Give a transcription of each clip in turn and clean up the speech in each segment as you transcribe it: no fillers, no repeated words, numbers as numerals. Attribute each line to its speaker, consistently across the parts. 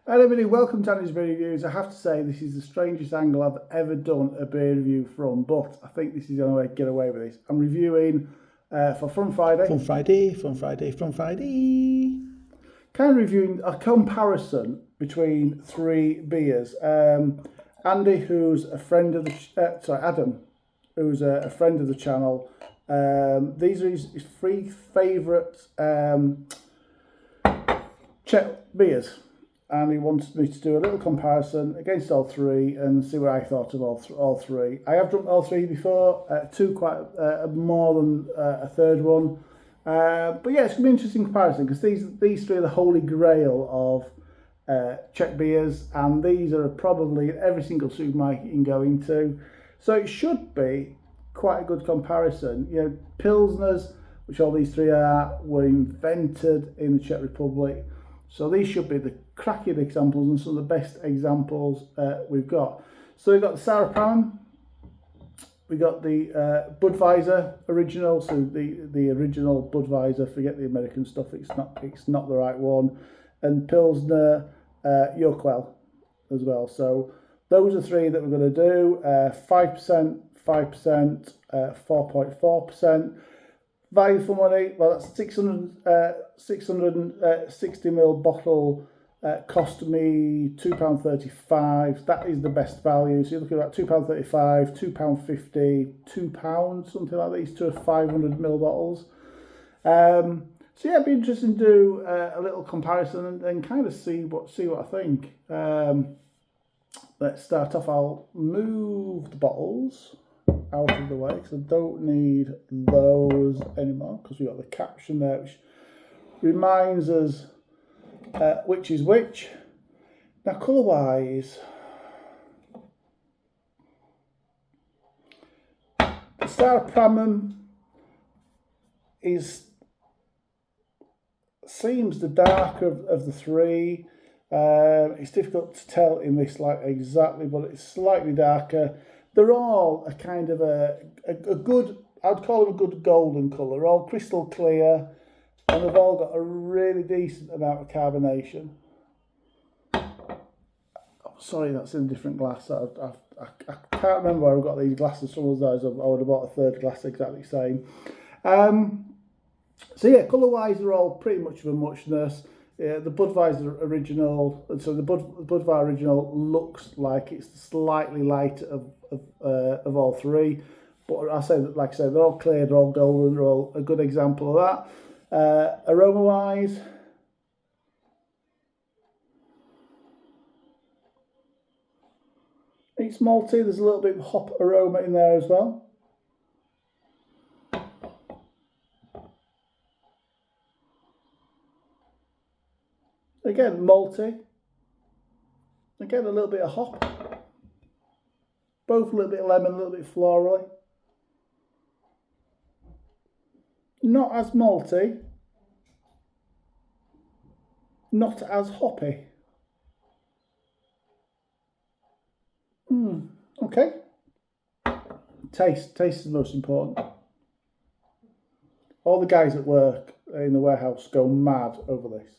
Speaker 1: Hello everybody, welcome to Andy's Beer Reviews. I have to say this is the strangest angle I've ever done a beer review from, but I think this is the only way to get away with this. I'm reviewing for Fun Friday.
Speaker 2: Fun Friday.
Speaker 1: Kind of reviewing a comparison between three beers. Andy, who's a friend of the Adam, who's a friend of the channel. These are his three favourite Czech beers. And he wanted me to do a little comparison against all three and see what I thought of all three. I have drunk all three before, two quite more than a third one. But yeah, it's going to be an interesting comparison because these three are the holy grail of Czech beers, and these are probably in every single supermarket you can go into. So it should be quite a good comparison. You know, Pilsners, which all these three are, were invented in the Czech Republic. So these should be the cracking examples and some of the best examples we've got. So we've got the Sour Pram, we got the Budweiser original, so the original Budweiser, forget the American stuff, it's not the right one, and Pilsner Urquell as well. So those are three that we're going to do, 5%, 5%, 4.4%. Value for money, well, that's 660ml bottle, cost me £2.35. That is the best value. So you're looking at £2.35, £2.50, £2, something like these two 500ml bottles. So yeah, it'd be interesting to do a little comparison and kind of see what I think. Let's start off. I'll move the bottles out of the way because I don't need those anymore because we've got the caption there which reminds us which is which. Now colour wise, the Sour Pram seems the darker of the three. It's difficult to tell in this light exactly, but it's slightly darker. They're all a kind of a good, I'd call them a good golden colour. They're all crystal clear and they've all got a really decent amount of carbonation. Oh, sorry, that's in a different glass. I can't remember where I got these glasses from. Those I would have bought a third glass exactly the same. So yeah, colour-wise they're all pretty much of a muchness. Yeah, the Budweiser original, so the Budweiser original looks like it's slightly lighter of all three, but I say that, like I said, they're all clear, they're all golden, they're all a good example of that. Aroma wise, it's malty. There's a little bit of hop aroma in there as well. Again, malty. Again, a little bit of hop. Both a little bit of lemon, a little bit florally. Not as malty. Not as hoppy. Okay. Taste is the most important. All the guys at work in the warehouse go mad over this.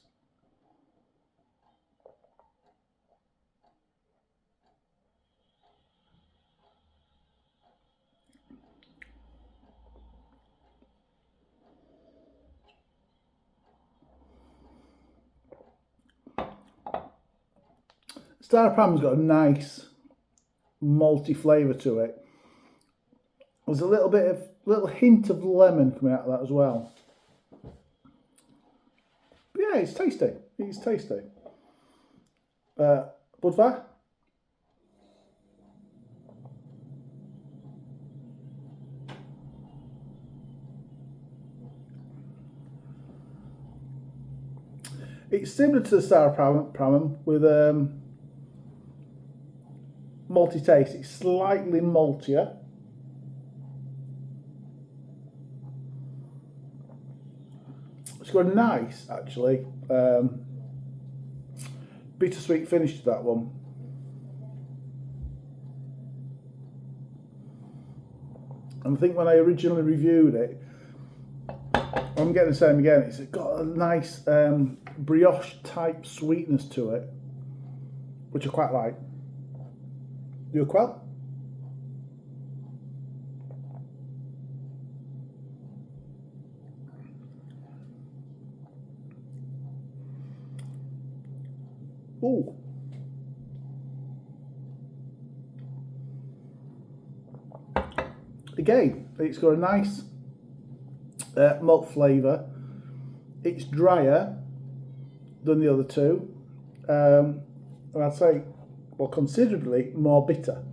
Speaker 1: Sour Pram's got a nice malty flavour to it. There's a little hint of lemon coming out of that as well. But yeah, it's tasty. It's tasty. Budvar. It's similar to the Sour Pram with malty taste. It's slightly maltier. It's got a nice, actually, bittersweet finish to that one. And I think when I originally reviewed it, I'm getting the same again. It's got a nice brioche type sweetness to it. which I quite like. You quell? Ooh. Again, it's got a nice malt flavour. It's drier than the other two, and I'd say, well, considerably more bitter.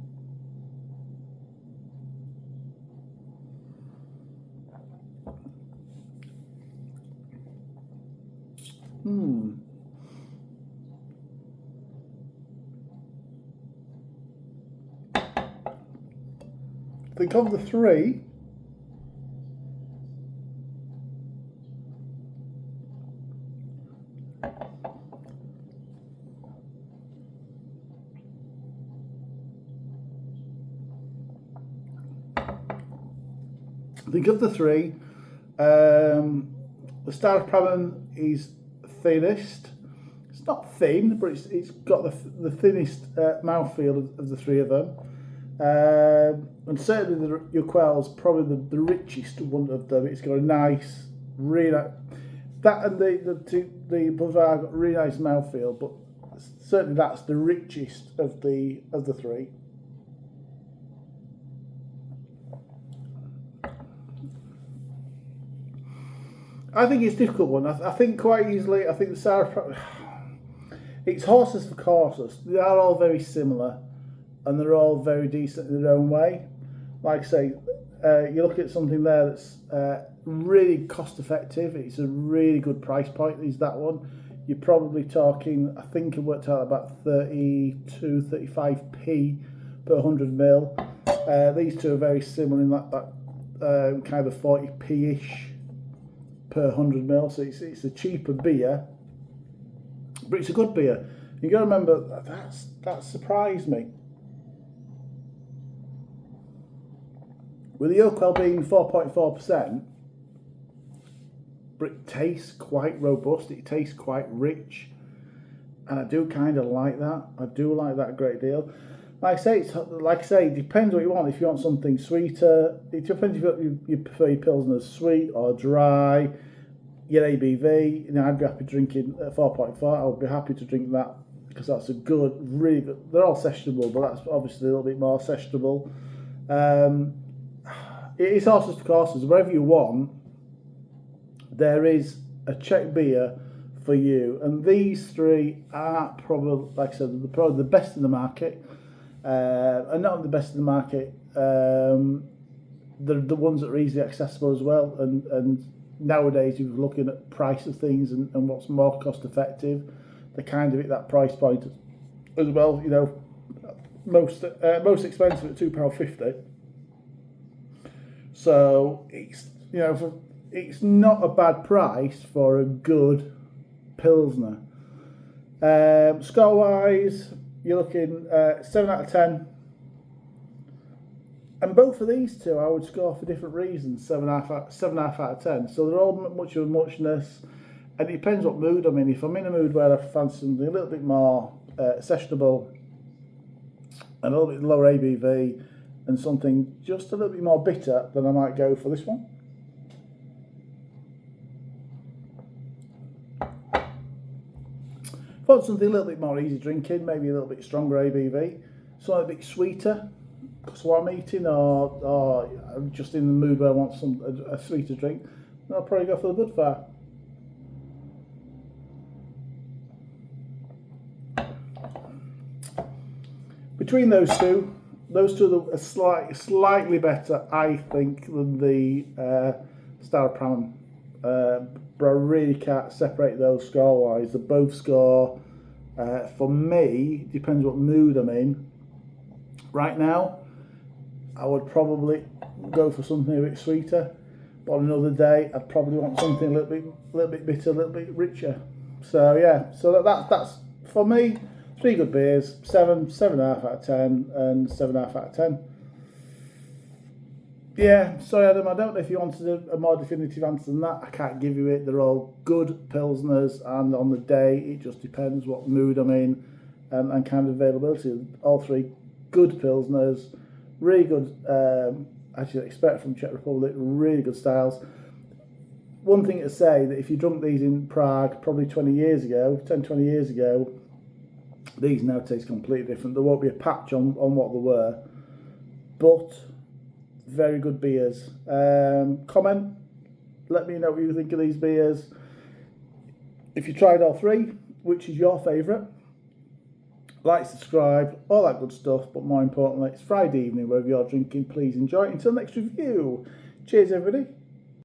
Speaker 1: Think of the three. Think of the three. The Star of Pramen is thinnest. It's not thin, but it's got the thinnest mouthfeel of the three of them. And certainly your Quell's probably the richest one of them. It's got a nice, really that and the Bavaria got a really nice mouthfeel, but certainly that's the richest of the three. I think it's a difficult one. I think quite easily. I think the Sarah. It's horses for courses. They are all very similar, and they're all very decent in their own way. Like I say, you look at something there that's really cost effective. It's a really good price point. Is that one? You're probably talking, I think it worked out about 32, 35p per 100 ml. These two are very similar in that kind of 40p-ish per 100 ml. So it's a cheaper beer, but it's a good beer. You got to remember that surprised me. With the Oakwell being 4.4%, but it tastes quite robust, it tastes quite rich, and I do kind of like that. I do like that a great deal. Like I say, it depends what you want. If you want something sweeter, it depends if you prefer your Pilsners sweet or dry, your ABV. You know, I'd be happy drinking at 4.4. I would be happy to drink that because that's a good, really good. They're all sessionable, but that's obviously a little bit more sessionable. It's horses for courses. Wherever you want, there is a Czech beer for you, and these three are probably, like I said, probably the best in the market, and not the best in the market. They're the ones that are easily accessible as well, and nowadays, if you're looking at price of things and what's more cost effective, they're kind of at that price point as well. You know, most expensive at £2.50. So it's, you know, it's not a bad price for a good Pilsner. Score wise, you're looking 7 out of 10. And both of these two I would score for different reasons, 7.5 out of 10. So they're all much of a muchness, and it depends what mood I'm in. If I'm in a mood where I fancy something a little bit more sessionable and a little bit lower ABV and something just a little bit more bitter, then I might go for this one. If I want something a little bit more easy drinking, maybe a little bit stronger ABV, something a bit sweeter, because what I'm eating, or I'm just in the mood where I want a sweeter drink, then I'll probably go for the Budvar. Between those two are slightly better, I think, than the Star of Pramen. But I really can't separate those score-wise. They both score, for me, depends what mood I'm in. Right now, I would probably go for something a bit sweeter, but on another day, I'd probably want something a little bit bitter, a little bit richer. So yeah, so that's for me. 3 good beers, 7.5 out of 10, and 7.5 out of 10. Yeah, sorry Adam, I don't know if you wanted a more definitive answer than that. I can't give you it. They're all good Pilsners, and on the day, it just depends what mood I'm in and kind of availability. All three good pilsners, really good, as you'd expect from Czech Republic, really good styles. One thing to say, that if you drunk these in Prague probably 20 years ago, 10, 20 years ago, these now taste completely different. There won't be a patch on what they were, but very good beers. Comment, let me know what you think of these beers. If you tried all three, which is your favourite? Like, subscribe, all that good stuff, but more importantly, it's Friday evening, wherever you're drinking, please enjoy it. Until next review, cheers everybody.